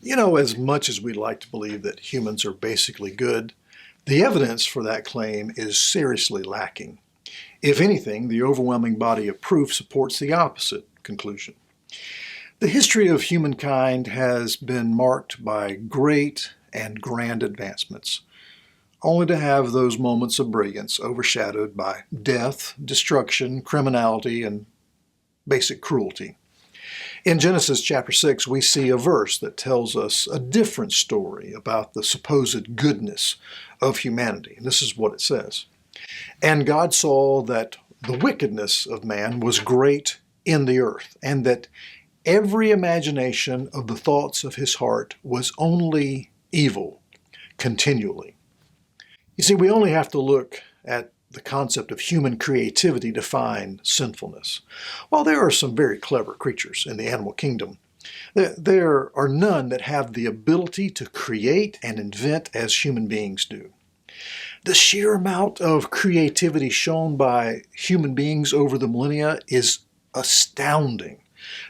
As much as we'd like to believe that humans are basically good, the evidence for that claim is seriously lacking. If anything, the overwhelming body of proof supports the opposite conclusion. The history of humankind has been marked by great and grand advancements, only to have those moments of brilliance overshadowed by death, destruction, criminality, and basic cruelty. In Genesis chapter 6, we see a verse that tells us a different story about the supposed goodness of humanity. And this is what it says. And God saw that the wickedness of man was great in the earth, and that every imagination of the thoughts of his heart was only evil continually. You see, we only have to look at the concept of human creativity to find sinfulness. While there are some very clever creatures in the animal kingdom, there are none that have the ability to create and invent as human beings do. The sheer amount of creativity shown by human beings over the millennia is astounding.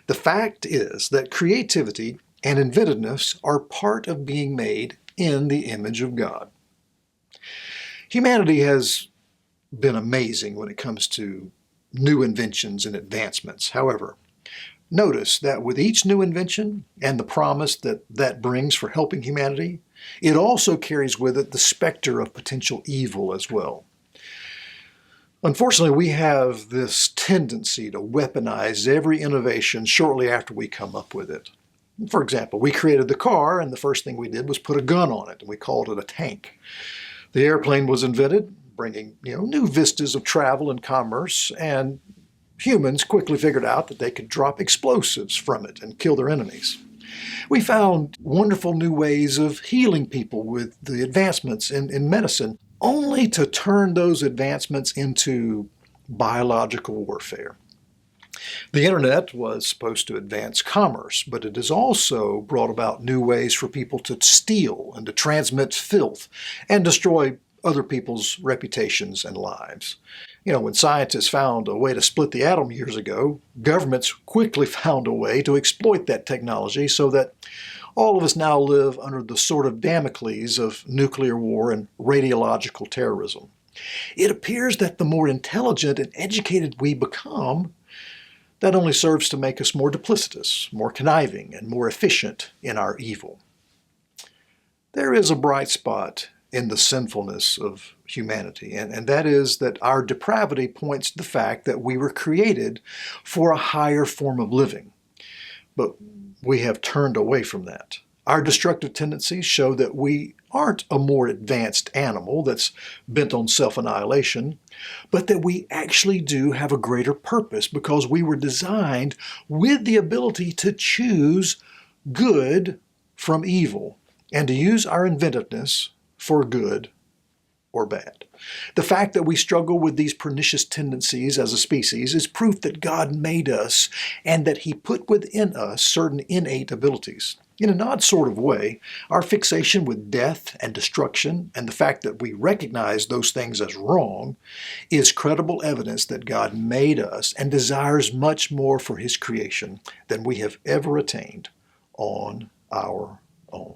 The fact is that creativity and inventiveness are part of being made in the image of God. Humanity has been amazing when it comes to new inventions and advancements. However, notice that with each new invention and the promise that that brings for helping humanity, it also carries with it the specter of potential evil as well. Unfortunately, we have this tendency to weaponize every innovation shortly after we come up with it. For example, we created the car, and the first thing we did was put a gun on it, and we called it a tank. The airplane was invented, bringing new vistas of travel and commerce, and humans quickly figured out that they could drop explosives from it and kill their enemies. We found wonderful new ways of healing people with the advancements in medicine, only to turn those advancements into biological warfare. The internet was supposed to advance commerce, but it has also brought about new ways for people to steal and to transmit filth and destroy other people's reputations and lives. When scientists found a way to split the atom years ago, governments quickly found a way to exploit that technology so that all of us now live under the sword of Damocles of nuclear war and radiological terrorism. It appears that the more intelligent and educated we become, that only serves to make us more duplicitous, more conniving, and more efficient in our evil. There is a bright spot in the sinfulness of humanity, and that is that our depravity points to the fact that we were created for a higher form of living. But we have turned away from that. Our destructive tendencies show that we aren't a more advanced animal that's bent on self-annihilation, but that we actually do have a greater purpose because we were designed with the ability to choose good from evil and to use our inventiveness for good or bad. The fact that we struggle with these pernicious tendencies as a species is proof that God made us and that He put within us certain innate abilities. In an odd sort of way, our fixation with death and destruction and the fact that we recognize those things as wrong is credible evidence that God made us and desires much more for His creation than we have ever attained on our own.